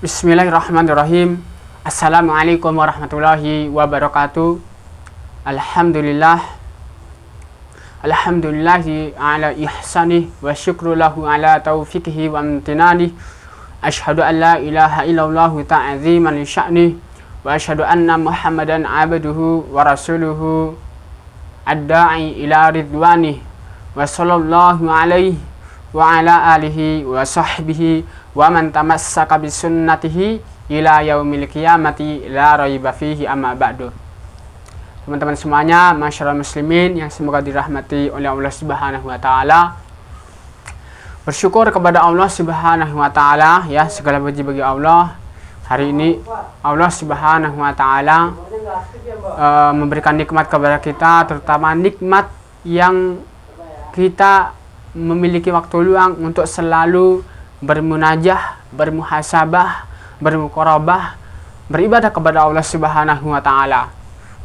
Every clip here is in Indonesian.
Bismillahirrahmanirrahim. Assalamualaikum warahmatullahi wabarakatuh. Alhamdulillah. Alhamdulillahi ala ihsanih wa syukru lahu ala taufiqihi wa amtinani. Ashhadu an la ilaha illallah ta'ziman li sya'nih wa ashhadu anna Muhammadan abduhu wa rasuluhu ad-da'i ila ridwanih wa sallallahu alaihi wa ala alihi wa sahbihi wa man tamassaka bi sunnatihi ila yaumil qiyamati la raiba fihi amma ba'du. Teman-teman semuanya, masyarakat muslimin yang semoga dirahmati oleh Allah Subhanahu wa taala. Bersyukur kepada Allah Subhanahu wa taala, ya, segala puji bagi Allah. Hari ini Allah Subhanahu wa taala memberikan nikmat kepada kita, terutama nikmat yang kita memiliki waktu luang untuk selalu bermunajah, bermuhasabah, bermuqarabah, beribadah kepada Allah Subhanahu wa taala.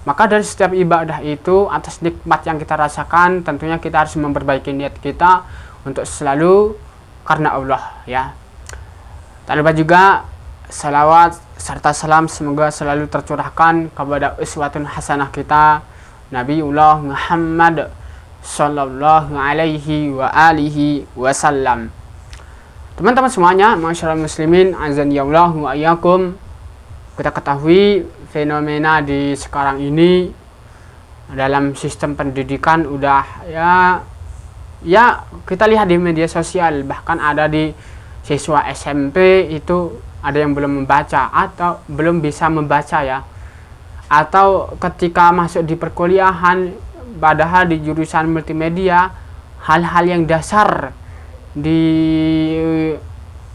Maka dari setiap ibadah itu, atas nikmat yang kita rasakan, tentunya kita harus memperbaiki niat kita untuk selalu karena Allah, ya. Tak lupa juga salawat serta salam semoga selalu tercurahkan kepada uswatun hasanah kita, Nabiullah Muhammad sallallahu alaihi wa alihi wasallam. Teman-teman semuanya, masyarakat muslimin, azanillah wa iyyakum. Kita ketahui fenomena di sekarang ini dalam sistem pendidikan udah ya kita lihat di media sosial, bahkan ada di siswa SMP itu ada yang belum membaca atau belum bisa membaca, ya. Atau ketika masuk di perkuliahan, padahal di jurusan multimedia, hal-hal yang dasar di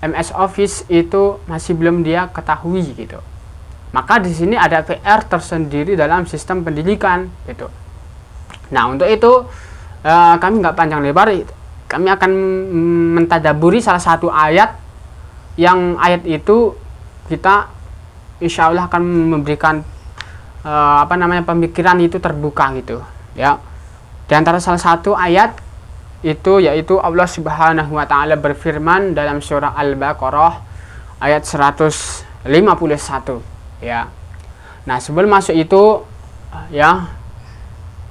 MS Office itu masih belum dia ketahui, gitu. Maka di sini ada PR tersendiri dalam sistem pendidikan, gitu. Nah, untuk itu kami nggak panjang lebar, kami akan mentadaburi salah satu ayat, yang ayat itu kita insya Allah akan memberikan pemikiran itu terbuka, gitu, ya. Di antara salah satu ayat itu yaitu Allah Subhanahu wa taala berfirman dalam surah Al-Baqarah ayat 151, ya. Nah, sebelum masuk itu, ya,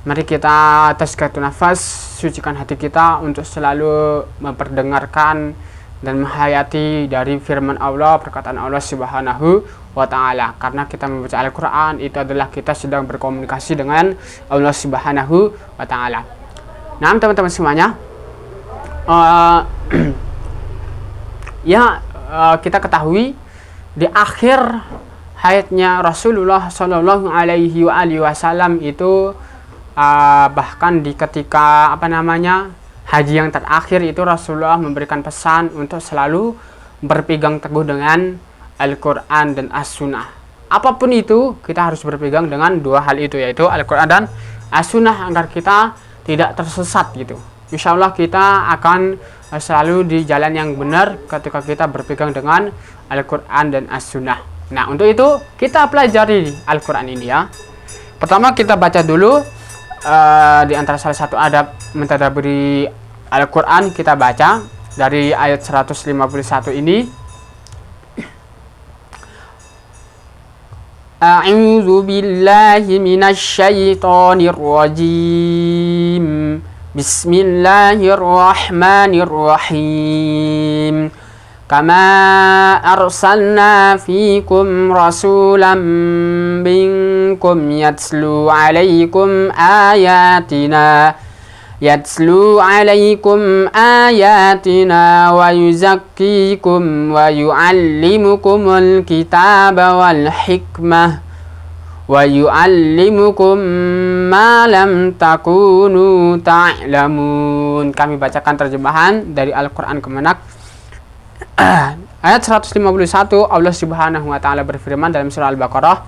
mari kita tazkiyatun nafas, sucikan hati kita untuk selalu memperdengarkan dan menghayati dari firman Allah, perkataan Allah Subhanahu wa taala. Karena kita membaca Al-Qur'an itu adalah kita sedang berkomunikasi dengan Allah Subhanahu wa taala. Nah, teman-teman semuanya, kita ketahui di akhir hayatnya Rasulullah Shallallahu Alaihi Wasallam itu, bahkan di ketika haji yang terakhir itu, Rasulullah memberikan pesan untuk selalu berpegang teguh dengan Al-Quran dan As-Sunnah. Apapun itu, kita harus berpegang dengan dua hal itu, yaitu Al-Quran dan As-Sunnah, agar kita tidak tersesat, gitu. Insya Allah kita akan selalu di jalan yang benar ketika kita berpegang dengan Al-Quran dan As-Sunnah. Nah, untuk itu kita pelajari Al-Quran ini, ya. Pertama kita baca dulu di antara salah satu adab mentadaburi Al-Quran, kita baca dari ayat 151 ini. A'udzu billahi minasyaitonir rajim. Bismillahirrahmanirrahim. Kama arsalna fikum rasulan minkum yatslu alaikum ayatina wa yuzakkikum wa yu'allimukumul kitaba wal hikmah wa yu'allimukum ma lam takunu ta'lamun. Kami bacakan terjemahan dari Al-Quran Kemenak. Ayat 151, Allah Subhanahu wa taala berfirman dalam surah Al-Baqarah,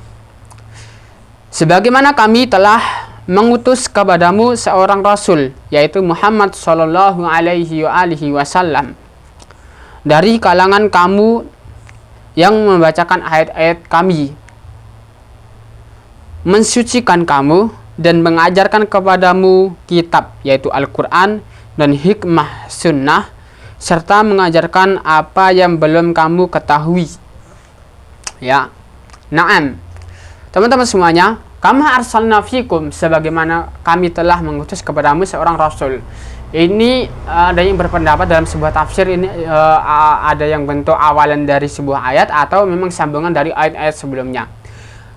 sebagaimana kami telah mengutus kepadamu seorang rasul, yaitu Muhammad sallallahu alaihi wasallam, dari kalangan kamu, yang membacakan ayat-ayat kami, mensucikan kamu, dan mengajarkan kepadamu kitab, yaitu Al-Quran, dan hikmah sunnah, serta mengajarkan apa yang belum kamu ketahui. Ya. Naam. Teman-teman semuanya, kama arsalna fikum, sebagaimana kami telah mengutus kepadamu seorang rasul. Ini ada yang berpendapat dalam sebuah tafsir ini ada yang bentuk awalan dari sebuah ayat atau memang sambungan dari ayat-ayat sebelumnya.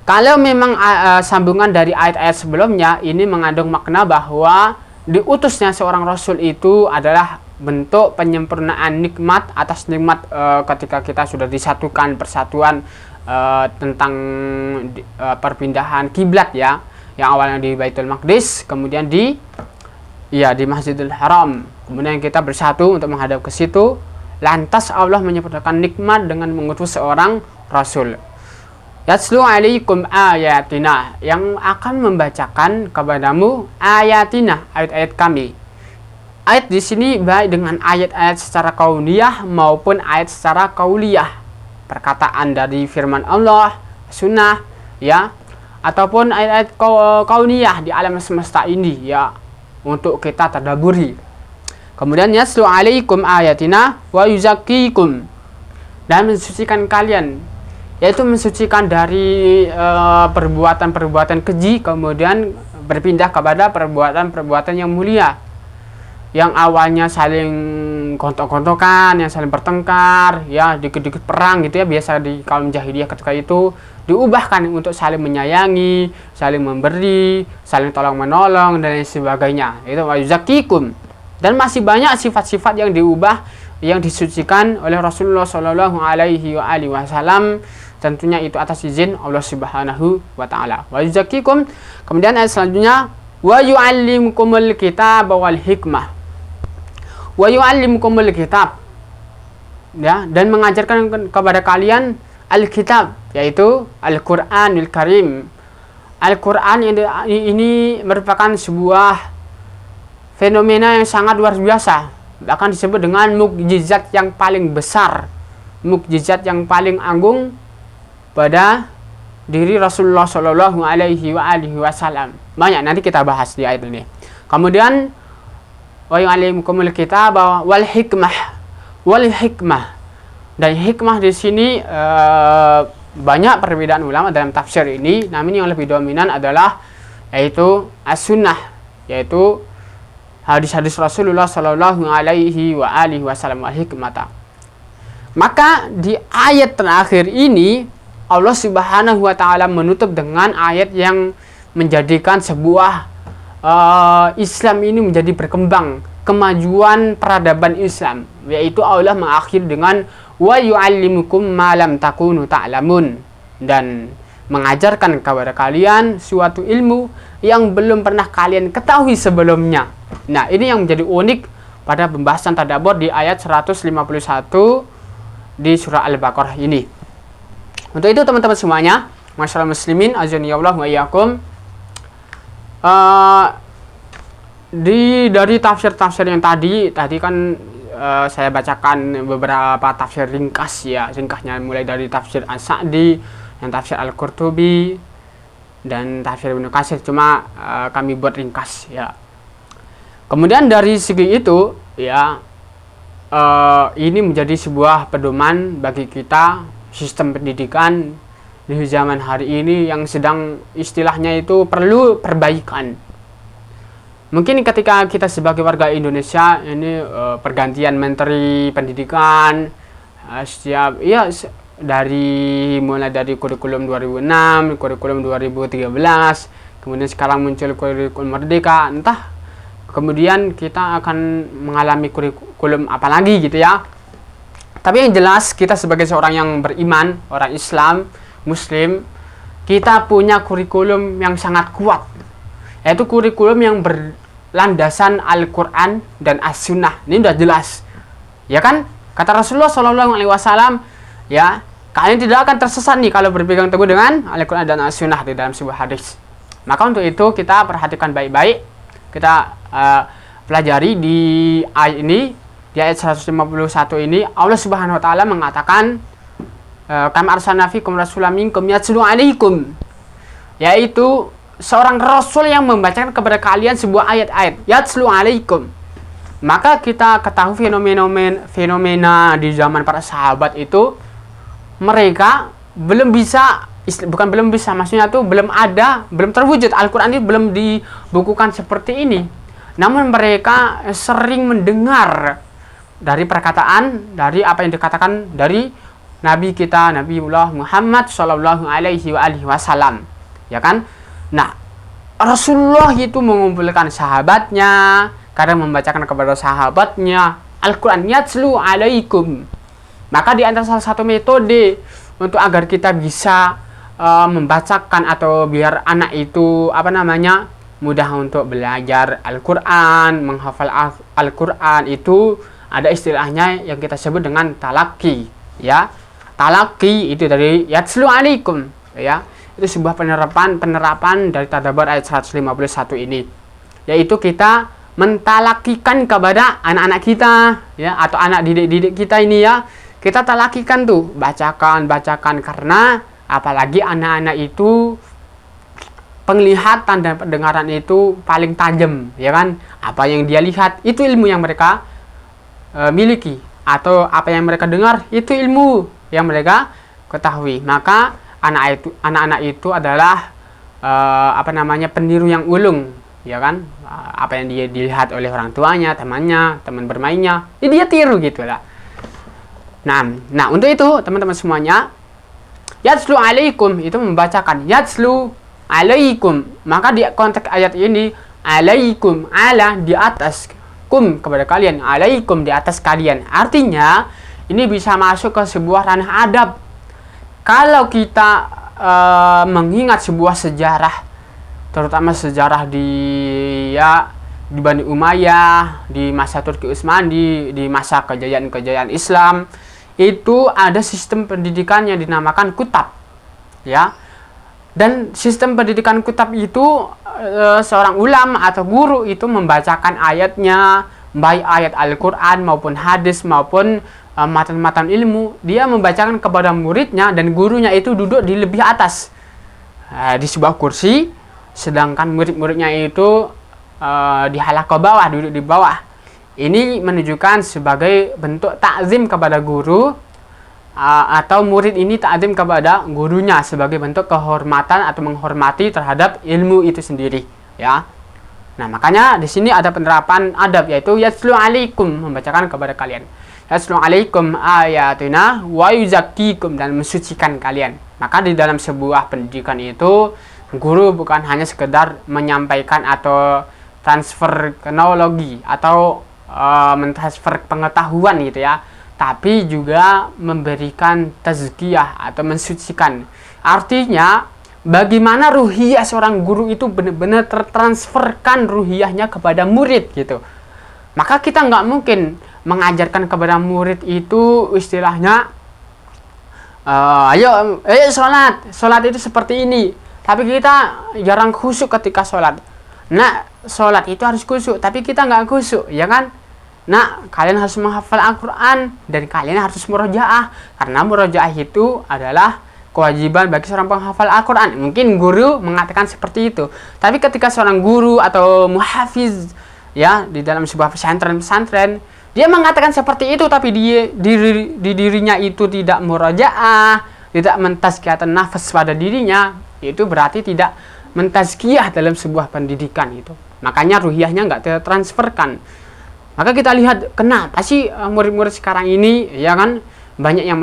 Kalau memang sambungan dari ayat-ayat sebelumnya, ini mengandung makna bahwa diutusnya seorang rasul itu adalah bentuk penyempurnaan nikmat atas nikmat ketika kita sudah disatukan persatuan tentang perpindahan kiblat ya, yang awalnya di Baitul Maqdis, kemudian di Masjidil Haram, kemudian kita bersatu untuk menghadap ke situ. Lantas Allah menyempurnakan nikmat dengan mengutus seorang rasul. Yatslu alaikum ayatina, yang akan membacakan kepadamu ayatina, ayat-ayat kami. Ayat di sini baik dengan ayat-ayat secara kauniyah maupun ayat secara kauliyah, perkataan dari firman Allah, sunnah ya, ataupun ayat-ayat kauniyah di alam semesta ini ya, untuk kita tadaburi. Kemudian yatslu alaikum ayatina wa yuzakkikum, dan mensucikan kalian, yaitu mensucikan dari perbuatan-perbuatan keji, kemudian berpindah kepada perbuatan-perbuatan yang mulia, yang awalnya saling gontok-gontokan, yang saling bertengkar, ya dikit-dikit perang gitu ya, biasa di kaum jahiliyah ketika itu, diubahkan untuk saling menyayangi, saling memberi, saling tolong-menolong dan lain sebagainya. Itu wayuzakikum. Dan masih banyak sifat-sifat yang diubah, yang disucikan oleh Rasulullah Shallallahu Alaihi Wasallam. Tentunya itu atas izin Allah Subhanahu wa taala. Wa yuzakkikum. Kemudian ayat selanjutnya, wa yu'allimukumul kitab wal hikmah. Wa yu'allimukumul kitab. Ya, dan mengajarkan kepada kalian al-kitab, yaitu Al-Qur'anul Karim. Al-Qur'an ini merupakan sebuah fenomena yang sangat luar biasa, bahkan disebut dengan mukjizat yang paling besar, mukjizat yang paling agung pada diri Rasulullah Shallallahu Alaihi Wasallam. Banyak nanti kita bahas di ayat ini. Kemudian wa yu'allimukumul kitab wal hikmah. Dan hikmah di sini banyak perbedaan ulama dalam tafsir ini. Namun yang lebih dominan adalah yaitu as-sunnah, yaitu hadis-hadis Rasulullah Shallallahu Alaihi Wasallam wal hikmata. Maka di ayat terakhir ini Allah Subhanahu wa taala menutup dengan ayat yang menjadikan sebuah Islam ini menjadi berkembang, kemajuan peradaban Islam, yaitu Allah mengakhiri dengan wa yu'allimukum ma lam takunu ta'lamun, dan mengajarkan kepada kalian suatu ilmu yang belum pernah kalian ketahui sebelumnya. Nah, ini yang menjadi unik pada pembahasan tadabbur di ayat 151 di surah Al-Baqarah ini. Untuk itu teman-teman semuanya, masyaallah muslimin azanillahu wa iyyakum, dari tafsir-tafsir yang tadi kan saya bacakan beberapa tafsir ringkas ya, ringkasnya mulai dari tafsir As-Sa'di, yang tafsir Al-Qurtubi dan tafsir Ibnu Katsir, cuma kami buat ringkas ya. Kemudian dari segi itu ya, ini menjadi sebuah pedoman bagi kita, sistem pendidikan di zaman hari ini yang sedang istilahnya itu perlu perbaikan. Mungkin ketika kita sebagai warga Indonesia ini pergantian menteri pendidikan setiap ya, mulai dari kurikulum 2006, kurikulum 2013, kemudian sekarang muncul kurikulum Merdeka, entah kemudian kita akan mengalami kurikulum apa lagi gitu ya. Tapi yang jelas kita sebagai seorang yang beriman, orang Islam, Muslim, kita punya kurikulum yang sangat kuat, yaitu kurikulum yang berlandasan Al-Quran dan As-Sunnah. Ini udah jelas, ya kan? Kata Rasulullah SAW, ya, kalian tidak akan tersesat nih kalau berpegang teguh dengan Al-Quran dan As-Sunnah di dalam sebuah hadis. Maka untuk itu kita perhatikan baik-baik, kita pelajari di ayat ini. Di ayat 151 ini Allah Subhanahu wa taala mengatakan kama arsalna fikum rasulan minkum yatslu alaikum, yaitu seorang rasul yang membacakan kepada kalian sebuah ayat-ayat, yatslu alaikum. Maka kita ketahui fenomena di zaman para sahabat itu, mereka belum bisa, bukan belum bisa, maksudnya tuh belum ada, belum terwujud. Al-Quran ini belum dibukukan seperti ini. Namun mereka sering mendengar dari perkataan, dari apa yang dikatakan dari Nabi kita, Nabiullah Muhammad Shallallahu Alaihi Wasallam, ya kan? Nah, Rasulullah itu mengumpulkan sahabatnya, kadang membacakan kepada sahabatnya Al-Quran yatslu alaikum. Maka di antara salah satu metode untuk agar kita bisa membacakan atau biar anak itu mudah untuk belajar Al-Quran, menghafal Al-Quran, itu ada istilahnya yang kita sebut dengan talaki, ya. Talaki itu dari yatslu alaikum, ya. Itu sebuah penerapan dari Tadabbur ayat 151 ini, yaitu kita mentalakikan kepada anak-anak kita, ya, atau anak didik kita ini, ya. Kita talakikan tuh, bacakan, karena apalagi anak-anak itu penglihatan dan pendengaran itu paling tajam, ya kan? Apa yang dia lihat itu ilmu yang mereka miliki, atau apa yang mereka dengar itu ilmu yang mereka ketahui. Maka anak-anak itu adalah peniru yang ulung, ya kan? Apa yang dia dilihat oleh orang tuanya, temannya, teman bermainnya, ini dia tiru gitu lah. Nah, untuk itu teman-teman semuanya, yatslu alaikum itu membacakan yatslu alaikum. Maka di konteks ayat ini, alaikum, ala di atas, kum kepada kalian, alaikum di atas kalian. Artinya ini bisa masuk ke sebuah ranah adab. Kalau kita mengingat sebuah sejarah, terutama sejarah di Bani Umayyah, di masa Turki Utsmani, di masa kejayaan Islam, itu ada sistem pendidikan yang dinamakan kutab, ya. Dan sistem pendidikan kutab itu seorang ulama atau guru itu membacakan ayatnya, baik ayat Al-Quran maupun hadis maupun matan-matan ilmu, dia membacakan kepada muridnya, dan gurunya itu duduk di lebih atas di sebuah kursi, sedangkan murid-muridnya itu di halaqah bawah, duduk di bawah. Ini menunjukkan sebagai bentuk takzim kepada guru, atau murid ini takzim kepada gurunya sebagai bentuk kehormatan atau menghormati terhadap ilmu itu sendiri, ya. Nah, makanya di sini ada penerapan adab, yaitu yatslu alaikum, membacakan kepada kalian. Yatslu alaikum ayatina wa yuzakkikum, dan mensucikan kalian. Maka di dalam sebuah pendidikan itu, guru bukan hanya sekedar menyampaikan atau transfer teknologi atau mentransfer pengetahuan gitu, ya, tapi juga memberikan tazkiyah atau mensucikan. Artinya bagaimana ruhiyah seorang guru itu benar-benar tertransferkan ruhiyahnya kepada murid gitu. Maka kita nggak mungkin mengajarkan kepada murid itu istilahnya ayo sholat itu seperti ini, tapi kita jarang khusyuk ketika sholat. Nah, sholat itu harus khusyuk, tapi kita nggak khusyuk, ya kan? Nah, kalian harus menghafal Al-Quran, dan kalian harus murojaah, karena murojaah itu adalah kewajiban bagi seorang penghafal Al-Quran. Mungkin guru mengatakan seperti itu, tapi ketika seorang guru atau muhafiz, ya, di dalam sebuah pesantren, dia mengatakan seperti itu, tapi dirinya itu tidak murojaah, tidak mentazkiyatan nafas pada dirinya, itu berarti tidak mentazkiyah dalam sebuah pendidikan itu. Makanya ruhiyahnya nggak tertransferkan. Maka kita lihat kenapa sih murid-murid sekarang ini, ya kan, banyak yang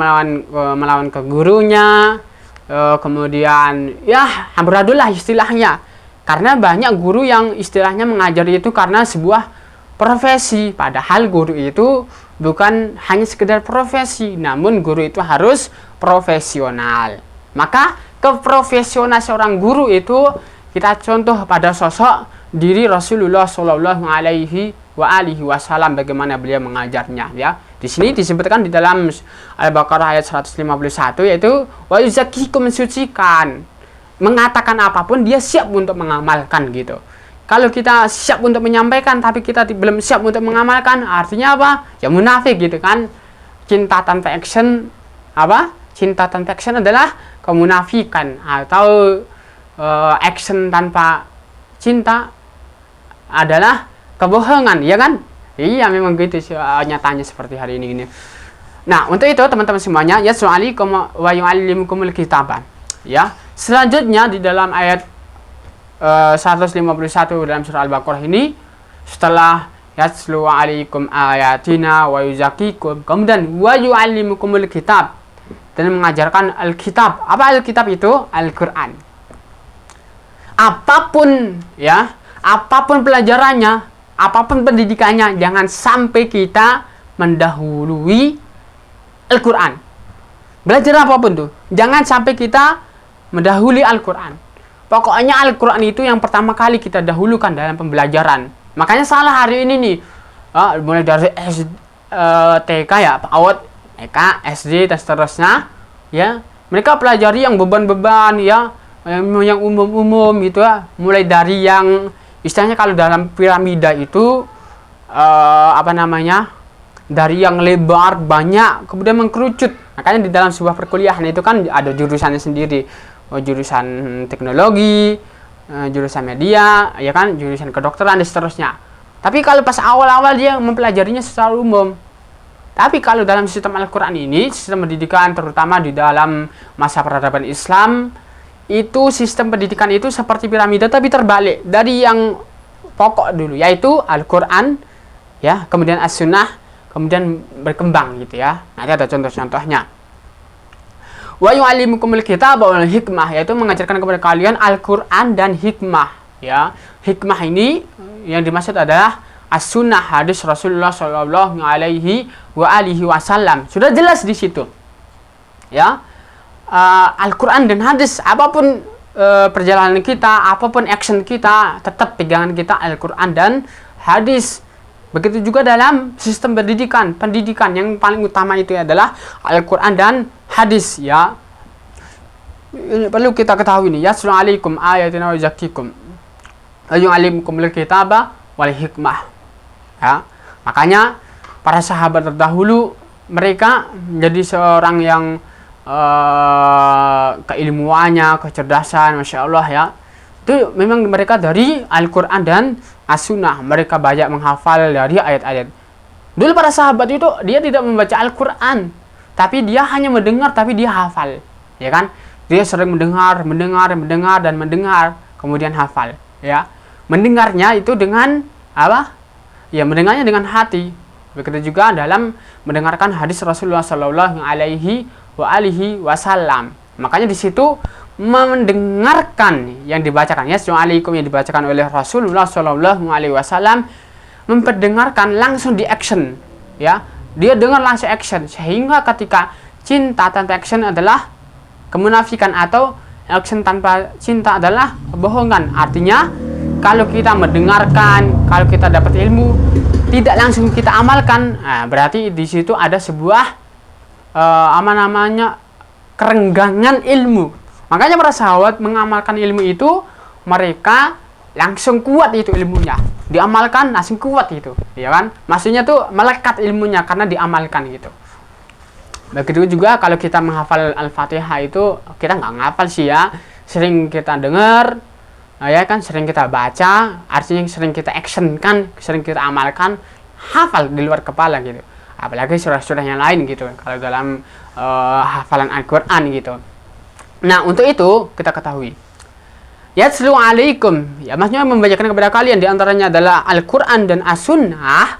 melawan ke gurunya, kemudian ya amburadul lah istilahnya. Karena banyak guru yang istilahnya mengajari itu karena sebuah profesi, padahal guru itu bukan hanya sekedar profesi, namun guru itu harus profesional. Maka keprofesional seorang guru itu kita contoh pada sosok diri Rasulullah Shallallahu Alaihi Wasallam, bagaimana beliau mengajarnya, ya. Di sini disebutkan di dalam Al-Baqarah ayat 151, yaitu wa yuzakkikum, mensucikan, mengatakan apapun dia siap untuk mengamalkan gitu. Kalau kita siap untuk menyampaikan tapi kita belum siap untuk mengamalkan, artinya apa? Ya munafik gitu kan. Cinta tanpa action Cinta tanpa action adalah kemunafikan, atau action tanpa cinta adalah kebohongan, ya kan? Iya, memang gitu nyatanya seperti hari ini gini. Nah, untuk itu teman-teman semuanya, yatlu alaikum wa yu'allimukumul kitaba. Ya. Selanjutnya di dalam ayat 151 dalam surah Al-Baqarah ini, setelah yatlu alaikum ayatina wa yuzakikum, kemudian wa yu'allimukumul kitab, dan mengajarkan Alkitab. Apa Alkitab itu? Al-Quran. Apapun ya, apapun pelajarannya, apapun pendidikannya, jangan sampai kita mendahului Al-Quran. Belajar apapun tuh, jangan sampai kita mendahului Al-Quran. Pokoknya Al-Quran itu yang pertama kali kita dahulukan dalam pembelajaran. Makanya salah hari ini nih, mulai dari TK ya, PAUD, TK, SD dan seterusnya, ya mereka pelajari yang beban-beban ya, yang umum-umum gitu ya. Mulai dari yang istilahnya kalau dalam piramida itu dari yang lebar banyak kemudian mengkerucut. Makanya di dalam sebuah perkuliahan itu kan ada jurusannya sendiri, jurusan teknologi, jurusan media, ya kan, jurusan kedokteran dan seterusnya. Tapi kalau pas awal-awal dia mempelajarinya secara umum. Tapi kalau dalam sistem Al-Quran ini, sistem pendidikan terutama di dalam masa peradaban Islam, itu sistem pendidikan itu seperti piramida tapi terbalik. Dari yang pokok dulu, yaitu Al-Quran, ya, kemudian As-Sunnah, kemudian berkembang gitu ya. Nanti ada contoh-contohnya. Wa yu'allimukumul kitaba wal hikmah, yaitu mengajarkan kepada kalian Al-Quran dan hikmah. Ya, hikmah ini yang dimaksud adalah as-sunnah, hadis Rasulullah Shallallahu Alaihi Wasallam. Sudah jelas di situ. Ya, Al-Quran dan hadis, apapun perjalanan kita, apapun action kita, tetap pegangan kita Al-Quran dan hadis. Begitu juga dalam sistem pendidikan yang paling utama itu adalah Al-Quran dan hadis, ya. Ini perlu kita ketahui nih, yatlu alaikum ayatina wa yuzakkikum wa yu'allimukumul kitaba wal hikmah. Ya. Makanya para sahabat terdahulu mereka menjadi seorang yang keilmuannya, kecerdasan, Masya Allah ya, itu memang mereka dari Al-Quran dan As-Sunnah. Mereka banyak menghafal dari ayat-ayat. Dulu para sahabat itu dia tidak membaca Al-Quran, tapi dia hanya mendengar, tapi dia hafal, ya kan? Dia sering mendengar dan mendengar, kemudian hafal, ya. Mendengarnya itu dengan apa? Ya, mendengarnya dengan hati. Begitu juga dalam mendengarkan hadis Rasulullah Shallallahu Alaihi Wasallam. Makanya di situ mendengarkan yang dibacakan, ya, Assalamualaikum yang dibacakan oleh Rasulullah Shallallahu Alaihi Wasallam, memperdengarkan langsung di action, ya, dia dengar langsung action, sehingga ketika cinta tanpa action adalah kemunafikan, atau action tanpa cinta adalah kebohongan. Artinya kalau kita mendengarkan, kalau kita dapat ilmu tidak langsung kita amalkan, nah, berarti di situ ada sebuah kerenggangan ilmu. Makanya para sahabat mengamalkan ilmu itu, mereka langsung kuat itu ilmunya. Diamalkan langsung kuat itu, ya kan? Maksudnya tuh melekat ilmunya karena diamalkan gitu. Begitu juga kalau kita menghafal Al-Fatihah itu, kita nggak ngapal sih ya. Sering kita dengar, ya kan? Sering kita baca, artinya sering kita action kan, sering kita amalkan, hafal di luar kepala gitu. Apalagi surah-surah yang lain gitu, kalau dalam hafalan Al-Quran gitu. Nah, untuk itu kita ketahui, yatlu alaikum, ya, maksudnya membacakan kepada kalian, diantaranya adalah Al-Quran dan As-Sunnah.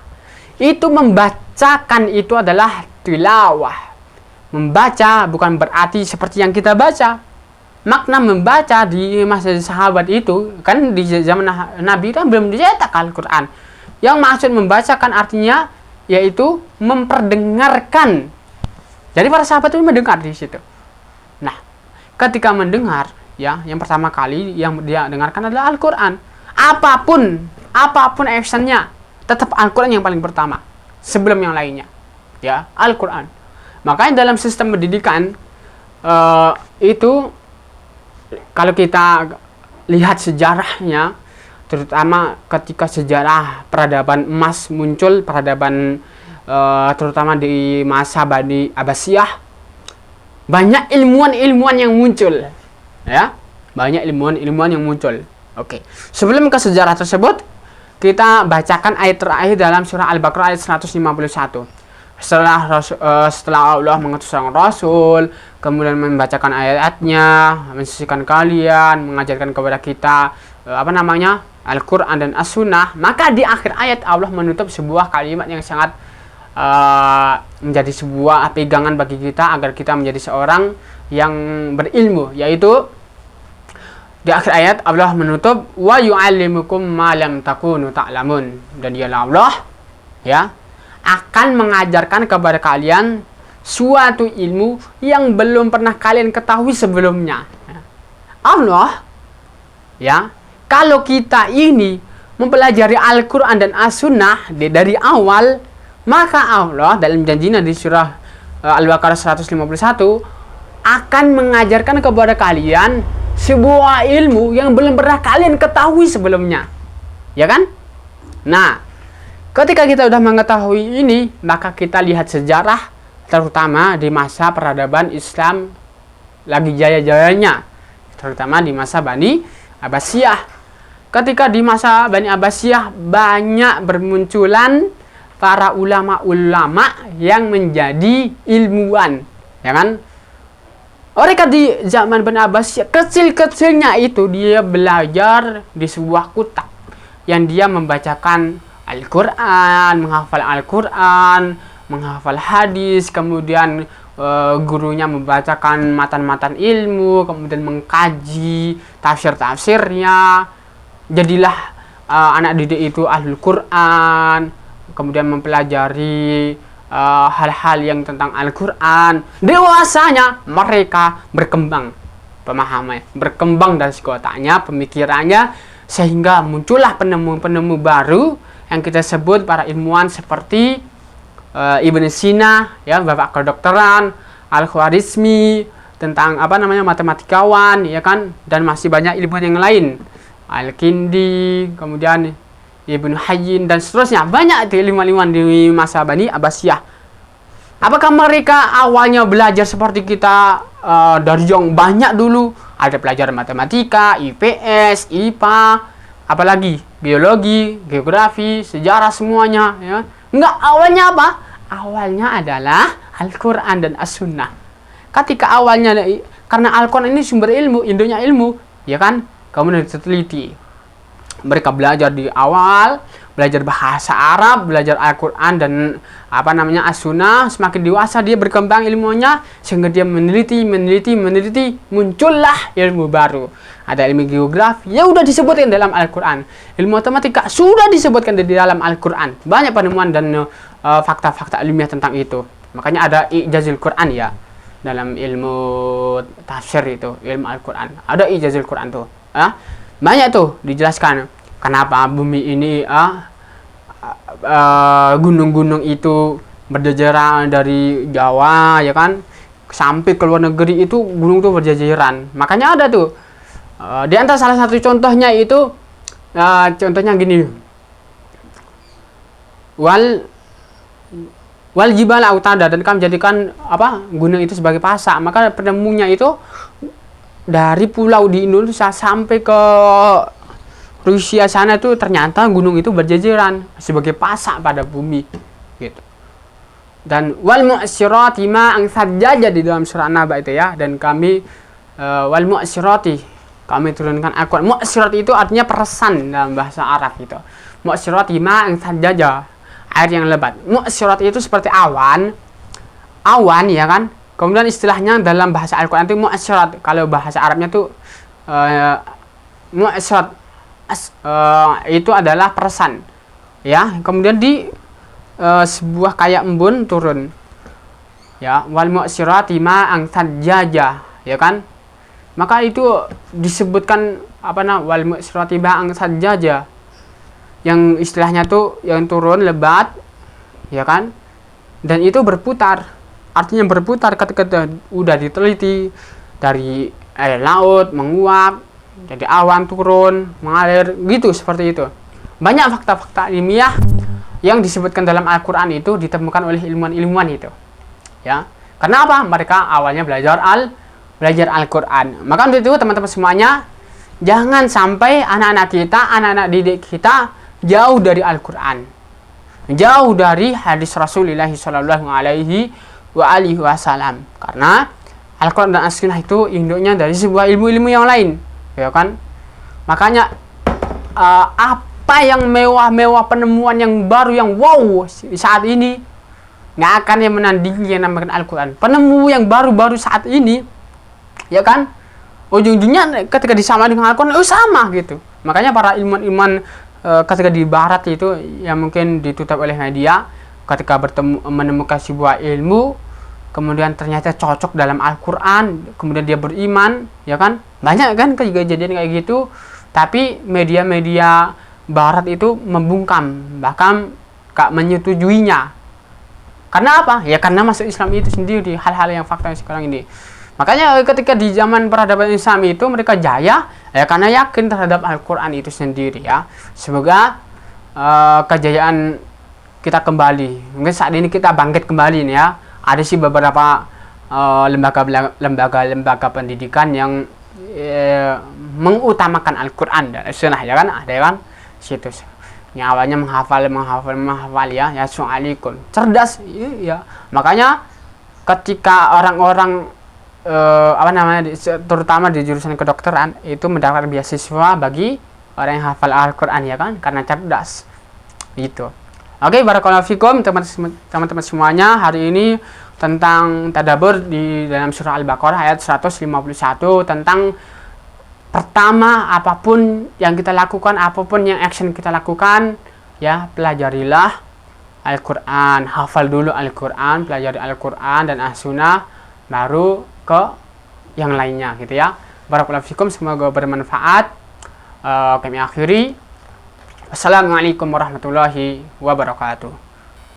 Itu membacakan itu adalah tilawah. Membaca bukan berarti seperti yang kita baca. Makna membaca di masa sahabat itu kan, di zaman Nabi kan belum dicetak Al-Quran. Yang maksud membacakan artinya yaitu memperdengarkan. Jadi para sahabat itu mendengar di situ. Nah, ketika mendengar, ya, yang pertama kali yang dia dengarkan adalah Al-Quran. Apapun actionnya, tetap Al-Quran yang paling pertama sebelum yang lainnya, ya, Al-Quran. Makanya dalam sistem pendidikan itu kalau kita lihat sejarahnya, terutama ketika sejarah peradaban emas muncul, peradaban terutama di masa Bani Abbasiyah, banyak ilmuwan-ilmuwan yang muncul, ya, banyak ilmuwan-ilmuwan yang muncul. Oke, sebelum ke sejarah tersebut, kita bacakan ayat terakhir dalam surah Al-Baqarah ayat 151. Setelah Allah mengutus sang Rasul, kemudian membacakan ayat-ayatnya, mensucikan kalian, mengajarkan kepada kita Al-Quran dan As-Sunnah, maka di akhir ayat Allah menutup sebuah kalimat yang sangat menjadi sebuah pegangan bagi kita agar kita menjadi seorang yang berilmu, yaitu di akhir ayat Allah menutup wa yu'allimukum ma lam takunu ta'lamun, dan dialah Allah akan mengajarkan kepada kalian suatu ilmu yang belum pernah kalian ketahui sebelumnya. Allah kalau kita ini mempelajari Al-Quran dan As-Sunnah dari awal, maka Allah dalam janjinya di surah Al-Baqarah 151 akan mengajarkan kepada kalian sebuah ilmu yang belum pernah kalian ketahui sebelumnya. Ya kan? Nah, ketika kita sudah mengetahui ini, maka kita lihat sejarah, terutama di masa peradaban Islam lagi jaya-jayanya, terutama di masa Bani Abbasiyah. Ketika di masa Bani Abbasiyah banyak bermunculan para ulama-ulama yang menjadi ilmuwan, ya kan? Mereka di zaman Bani Abbasiyah kecil-kecilnya itu dia belajar di sebuah kutak yang dia membacakan Al-Quran, menghafal Al-Quran, menghafal hadis, kemudian gurunya membacakan matan-matan ilmu, kemudian mengkaji tafsir-tafsirnya. Jadilah anak didik itu ahlul Quran, kemudian mempelajari hal-hal yang tentang Al-Quran. Dewasanya mereka berkembang pemahamannya, berkembang dari segi otaknya, pemikirannya, sehingga muncullah penemu-penemu baru yang kita sebut para ilmuwan seperti Ibn Sina, bapak kedokteran, Al-Khwarizmi, tentang matematikawan, ya kan, dan masih banyak ilmuwan yang lain, Al-Kindi, kemudian Ibnu Hayyin, dan seterusnya. Banyak itu ilmuwan-ilmuwan di masa Bani Abbasiyah. Apakah mereka awalnya belajar seperti kita dari yang banyak dulu? Ada pelajaran matematika, IPS, IPA, apalagi biologi, geografi, sejarah, semuanya, ya. Enggak, awalnya apa? Awalnya adalah Al-Quran dan As-Sunnah. Ketika awalnya, karena Al-Quran ini sumber ilmu, induknya ilmu, ya kan? Kemudian diteliti. Mereka belajar di awal, belajar bahasa Arab, belajar Al-Quran dan As-Sunnah. Semakin dewasa dia berkembang ilmunya, sehingga dia meneliti, muncullah ilmu baru. Ada ilmu geografi, ya udah disebutkan dalam Al-Quran. Ilmu matematika sudah disebutkan di dalam Al-Quran. Banyak penemuan dan fakta-fakta ilmiah tentang itu. Makanya ada Ijazul Quran, ya, dalam ilmu tafsir itu, ilmu Al-Quran. Ada Ijazul Quran tuh. Banyak tuh dijelaskan kenapa bumi ini gunung-gunung itu berjajaran dari Jawa, ya kan, sampai ke luar negeri itu gunung tuh berjajaran. Makanya ada tuh di antara salah satu contohnya itu contohnya gini, wal jibal autada, dan kami jadikan gunung itu sebagai pasak. Maka penemunya itu dari pulau di Indonesia sampai ke Rusia sana tuh ternyata gunung itu berjajaran sebagai pasak pada bumi, gitu. Dan wal mu'asyirati ma'an sajjaja di dalam surah An-Naba itu, ya. Dan kami wal mu'asyirati, kami turunkan Al-Quran. Mu'asyirati itu artinya peresan dalam bahasa Arab gitu. Mu'asyirati ma'an sajjaja, air yang lebat. Mu'asyirati itu seperti awan, ya kan. Kemudian istilahnya dalam bahasa Al-Quran itu mu'asyirat. Kalau bahasa Arabnya tuh mu'asyirat itu adalah peresan, ya. Kemudian di sebuah kayak embun turun, ya. Wal mu'asyirati ma'an sajjaja, ya kan. Maka itu disebutkan wal mu'asyirati ma'an sajjaja, yang istilahnya tuh yang turun lebat, ya kan. Dan itu berputar. Artinya berputar ketika udah diteliti dari air laut menguap, jadi awan turun, mengalir, gitu, seperti itu. Banyak fakta-fakta ilmiah yang disebutkan dalam Al-Quran itu ditemukan oleh ilmuwan-ilmuwan itu, ya. Karena apa? Mereka awalnya belajar Al-Quran. Maka untuk itu teman-teman semuanya, jangan sampai anak-anak didik kita jauh dari Al-Quran. jauh dari hadis Rasulullah Shallallahu Alaihi Wasallam, karena Al-Quran dan As-Sunnah itu induknya dari sebuah ilmu-ilmu yang lain, ya kan? Makanya apa yang mewah-mewah, penemuan yang baru, yang wow saat ini, nggak akan yang menandingi yang namanya Al-Quran. Penemu yang baru-baru saat ini, ya kan, ujung-ujungnya ketika disamakan dengan Al-Quran, sama gitu. Makanya para ilmuwan-ilmuwan ketika di barat itu yang mungkin ditutup oleh media, ketika menemukan sebuah ilmu, kemudian ternyata cocok dalam Al-Quran, kemudian dia beriman, ya kan, banyak kan kejadian kayak gitu. Tapi media-media barat itu membungkam, bahkan gak menyetujuinya. Karena apa? Ya karena masuk Islam itu sendiri, hal-hal yang fakta sekarang ini. Makanya ketika di zaman peradaban Islam itu mereka jaya, ya karena yakin terhadap Al-Quran itu sendiri, ya. Semoga kejayaan kita kembali. Mungkin saat ini kita bangkit kembali nih, ya. Ada sih beberapa lembaga pendidikan yang mengutamakan Al-Quran dan Sunnah, ya kan. Ada kan situs nyawanya menghafal ya, ya soalikun cerdas, ya. Makanya ketika orang-orang terutama di jurusan kedokteran itu mendapatkan beasiswa bagi orang yang hafal Al-Quran, ya kan, karena cerdas gitu. Oke, barakallahu fikum teman-teman semuanya. Hari ini tentang tadabbur di dalam surah Al-Baqarah ayat 151, tentang pertama, apapun yang kita lakukan, apapun yang action kita lakukan, ya, pelajarilah Al-Quran, hafal dulu Al-Quran, pelajari Al-Quran dan As-Sunnah, baru ke yang lainnya gitu, ya. Barakallahu fikum, semoga bermanfaat. Kami akhiri. Wassalamualaikum warahmatullahi wabarakatuh.